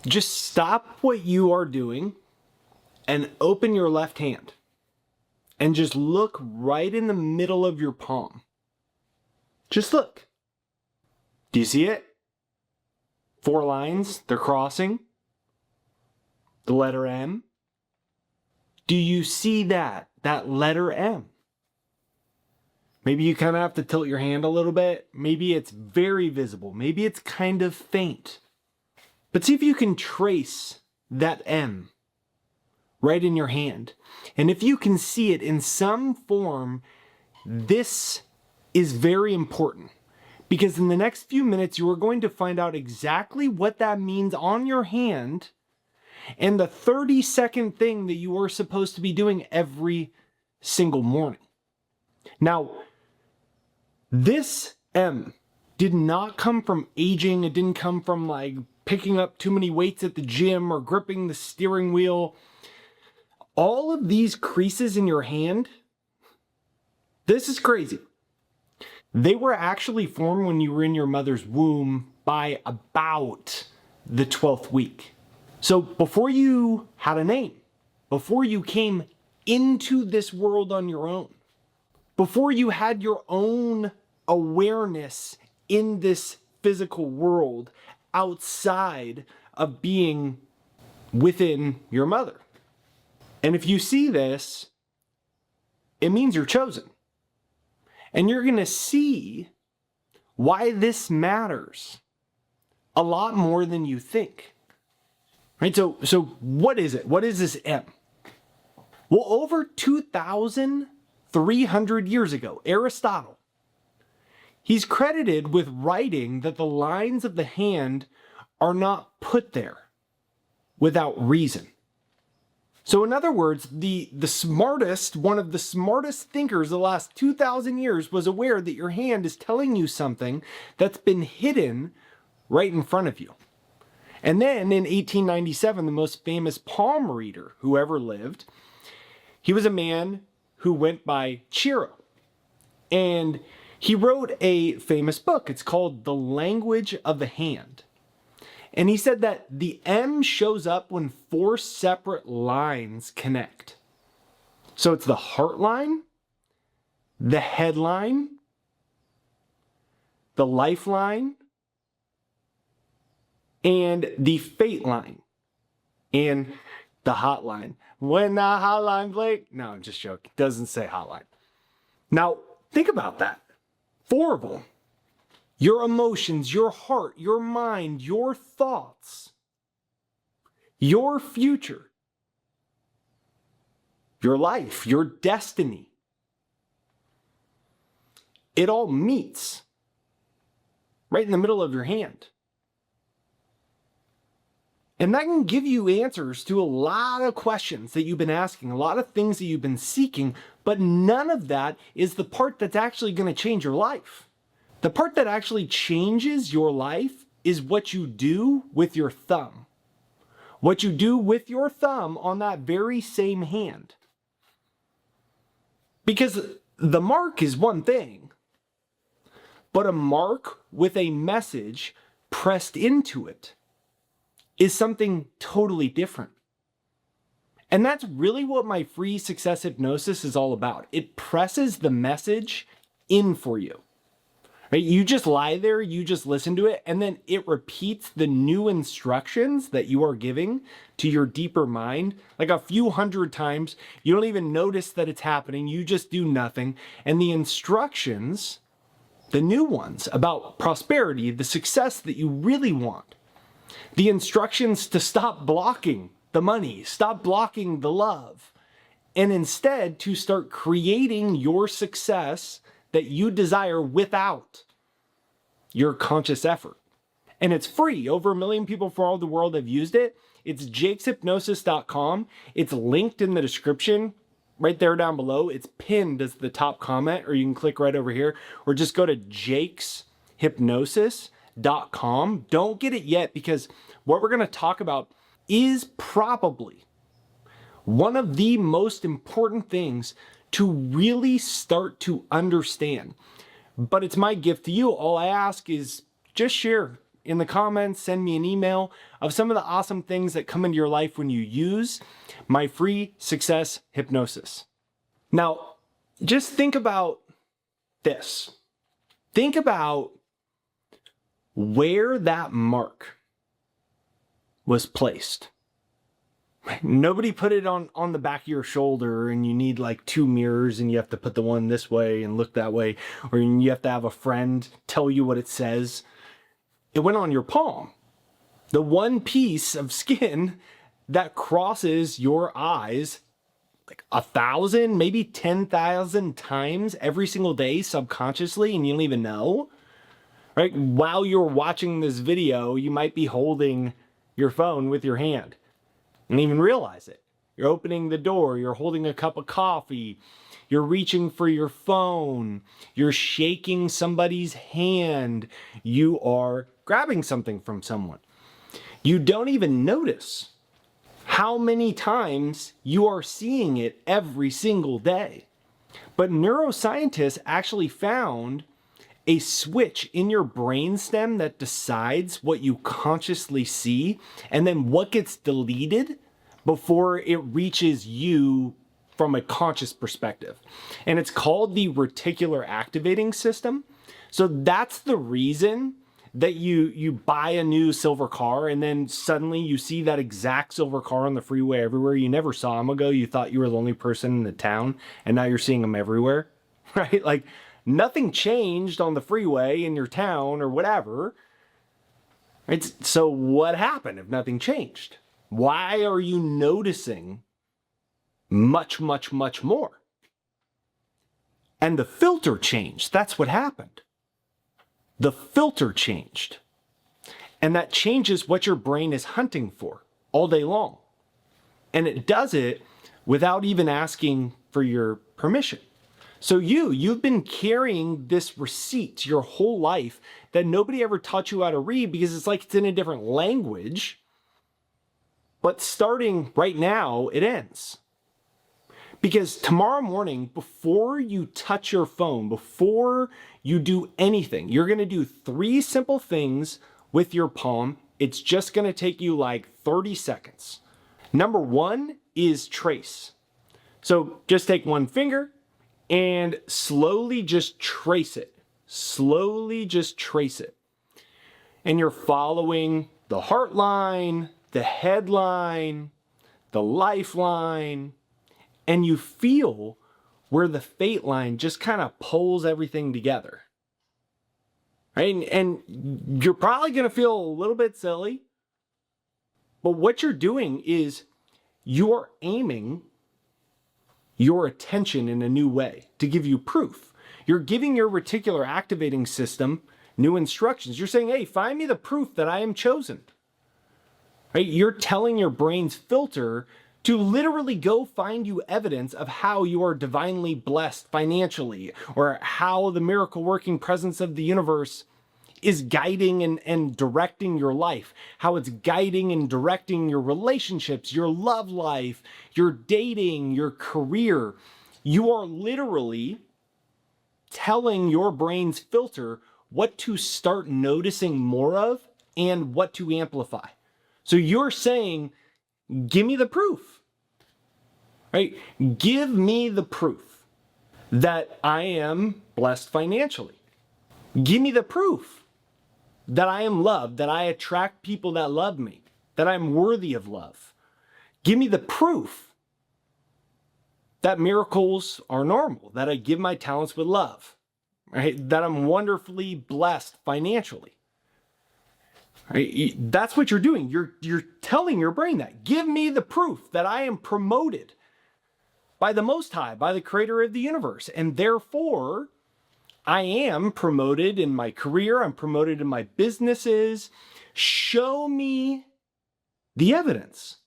Just stop what you are doing and open your left hand and just look right in the middle of your palm. Just look. Do you see it? 4 lines, they're crossing. The letter M. Do you see that letter M? Maybe you kind of have to tilt your hand a little bit. Maybe it's very visible. Maybe it's kind of faint. But see if you can trace that M right in your hand. And if you can see it in some form, this is very important. Because in the next few minutes, you are going to find out exactly what that means on your hand and the 30-second thing that you are supposed to be doing every single morning. Now, this M did not come from aging. It didn't come from like picking up too many weights at the gym or gripping the steering wheel. All of these creases in your hand, this is crazy. They were actually formed when you were in your mother's womb by about the 12th week. So before you had a name, before you came into this world on your own, before you had your own awareness in this physical world outside of being within your mother. And if you see this, it means you're chosen. And you're going to see why this matters a lot more than you think. Right? So what is it? What is this M? Well, over 2,300 years ago, Aristotle, he's credited with writing that the lines of the hand are not put there without reason. So in other words, the smartest, one of the smartest thinkers the last 2,000 years was aware that your hand is telling you something that's been hidden right in front of you. And then in 1897, the most famous palm reader who ever lived, he was a man who went by Cheiro. And he wrote a famous book. It's called The Language of the Hand. And he said that the M shows up when 4 separate lines connect. So it's the heart line, the headline, the lifeline, and the fate line, and the hotline. When the hotline blink, no, I'm just joking. It doesn't say hotline. Now, think about that. 4 of them. Your emotions, your heart, your mind, your thoughts, your future, your life, your destiny. It all meets right in the middle of your hand. And that can give you answers to a lot of questions that you've been asking, a lot of things that you've been seeking, but none of that is the part that's actually going to change your life. The part that actually changes your life is what you do with your thumb. What you do with your thumb on that very same hand. Because the mark is one thing, but a mark with a message pressed into it is something totally different. And that's really what my free success hypnosis is all about. It presses the message in for you. Right? You just lie there, you just listen to it, and then it repeats the new instructions that you are giving to your deeper mind like a few hundred times. You don't even notice that it's happening. You just do nothing. And the instructions, the new ones about prosperity, the success that you really want, the instructions to stop blocking the money, stop blocking the love, and instead to start creating your success that you desire without your conscious effort. And it's free. Over 1 million people from all the world have used it. It's jakeshypnosis.com. It's linked in the description right there down below. It's pinned as the top comment, or you can click right over here, or just go to jakeshypnosis.com. Don't get it yet, because what we're going to talk about is probably one of the most important things to really start to understand. But it's my gift to you. All I ask is just share in the comments, send me an email of some of the awesome things that come into your life when you use my free success hypnosis. Now, just think about this. Think about where that mark was placed. Nobody put it on the back of your shoulder and you need like 2 mirrors and you have to put the one this way and look that way, or you have to have a friend tell you what it says. It went on your palm. The one piece of skin that crosses your eyes like 1,000, maybe 10,000 times every single day subconsciously, and you don't even know. Right? While you're watching this video, you might be holding your phone with your hand and even realize it. You're opening the door, you're holding a cup of coffee, you're reaching for your phone, you're shaking somebody's hand, you are grabbing something from someone. You don't even notice how many times you are seeing it every single day. But neuroscientists actually found a switch in your brainstem that decides what you consciously see and then what gets deleted before it reaches you from a conscious perspective. And it's called the reticular activating system. So that's the reason that you buy a new silver car and then suddenly you see that exact silver car on the freeway everywhere. You never saw them ago. You thought you were the only person in the town and now you're seeing them everywhere, right? Like nothing changed on the freeway in your town or whatever. So what happened if nothing changed? Why are you noticing much, much, much more? And the filter changed. That's what happened. The filter changed. And that changes what your brain is hunting for all day long. And it does it without even asking for your permission. So you've been carrying this receipt your whole life that nobody ever taught you how to read because it's like it's in a different language. But starting right now, it ends. Because tomorrow morning, before you touch your phone, before you do anything, you're going to do 3 simple things with your palm. It's just going to take you like 30 seconds. Number 1 is trace. So just take one finger and slowly just trace it. Slowly just trace it. And you're following the heart line, the headline, the lifeline, and you feel where the fate line just kind of pulls everything together. Right? And you're probably going to feel a little bit silly, but what you're doing is you're aiming your attention in a new way to give you proof. You're giving your reticular activating system new instructions. You're saying, hey, find me the proof that I am chosen. Right? You're telling your brain's filter to literally go find you evidence of how you are divinely blessed financially, or how the miracle working presence of the universe is guiding and directing your life, how it's guiding and directing your relationships, your love life, your dating, your career. You are literally telling your brain's filter what to start noticing more of and what to amplify. So you're saying, give me the proof, right? Give me the proof that I am blessed financially. Give me the proof that I am loved, that I attract people that love me, that I'm worthy of love. Give me the proof that miracles are normal, that I give my talents with love, right? That I'm wonderfully blessed financially. Right? That's what you're doing. You're telling your brain that. Give me the proof that I am promoted by the Most High, by the creator of the universe. And therefore, I am promoted in my career. I'm promoted in my businesses. Show me the evidence.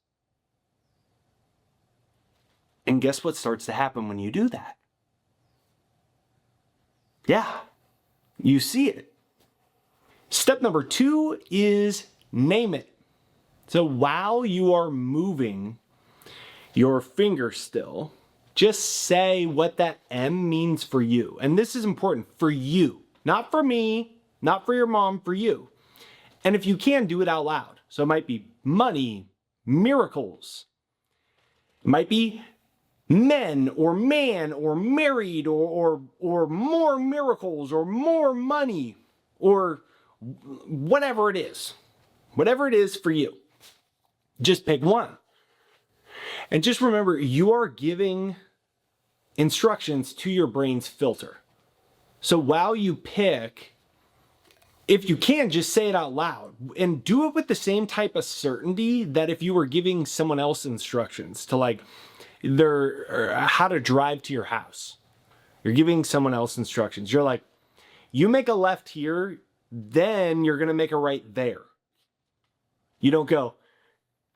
And guess what starts to happen when you do that? Yeah, you see it. Step number 2 is name it. So while you are moving your finger still, just say what that M means for you. And this is important for you, not for me, not for your mom, for you. And if you can, do it out loud. So it might be money, miracles. It might be men or man or married or more miracles or more money or whatever it is. Whatever it is for you. Just pick one. And just remember, you are giving instructions to your brain's filter. So while you pick, if you can, just say it out loud and do it with the same type of certainty that if you were giving someone else instructions to like how to drive to your house. You're giving someone else instructions. You're like, you make a left here, then you're going to make a right there. You don't go,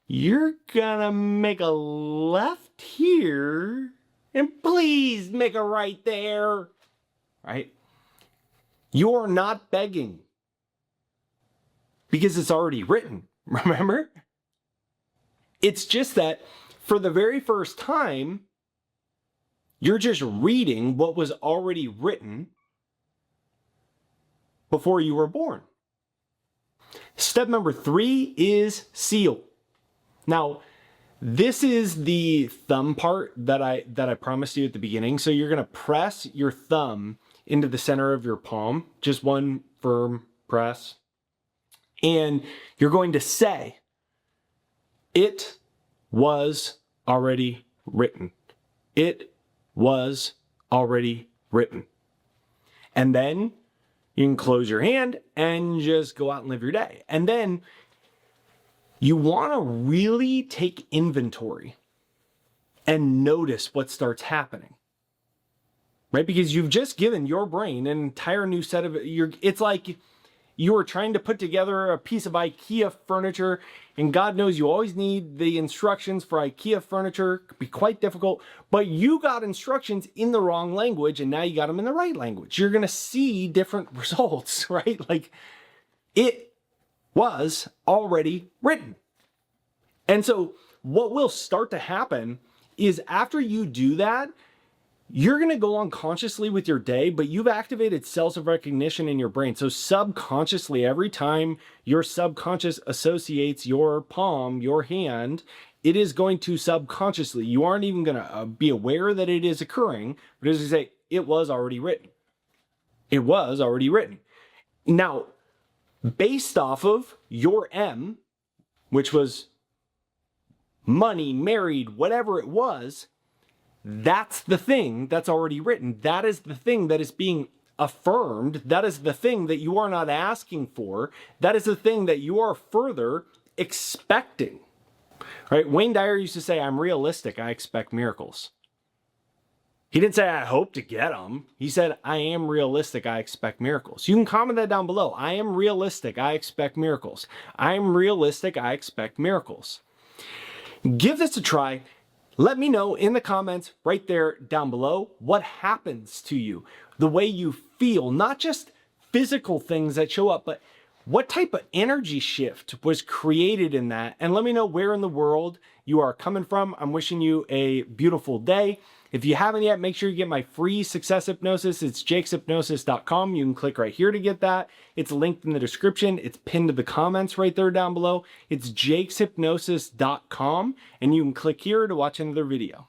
you're going to make a left here and please make a right there. Right? You're not begging. Because it's already written, remember? It's just that for the very first time, you're just reading what was already written before you were born. Step number 3 is seal. Now, this is the thumb part that I promised you at the beginning. So you're going to press your thumb into the center of your palm, just one firm press. And you're going to say, it was already written. It was already written. And then you can close your hand and just go out and live your day. And then you want to really take inventory and notice what starts happening. Right? Because you've just given your brain an entire new set of, it's like you were trying to put together a piece of IKEA furniture, and God knows you always need the instructions for IKEA furniture. It could be quite difficult, but you got instructions in the wrong language, and now you got them in the right language. You're going to see different results, right? Like, it was already written. And so what will start to happen is after you do that, you're going to go unconsciously with your day, but you've activated cells of recognition in your brain. So subconsciously, every time your subconscious associates your palm, your hand, it is going to subconsciously, you aren't even going to be aware that it is occurring, but as you say, it was already written. It was already written. Now, based off of your M, which was money, married, whatever it was, that's the thing that's already written. That is the thing that is being affirmed. That is the thing that you are not asking for. That is the thing that you are further expecting. Right? Wayne Dyer used to say, I'm realistic, I expect miracles. He didn't say, I hope to get them. He said, I am realistic, I expect miracles. You can comment that down below. I am realistic, I expect miracles. I am realistic, I expect miracles. Give this a try. Let me know in the comments right there down below what happens to you, the way you feel, not just physical things that show up, but what type of energy shift was created in that. And let me know where in the world you are coming from. I'm wishing you a beautiful day. If you haven't yet, make sure you get my free success hypnosis. It's jakeshypnosis.com. You can click right here to get that. It's linked in the description. It's pinned to the comments right there down below. It's jakeshypnosis.com, and you can click here to watch another video.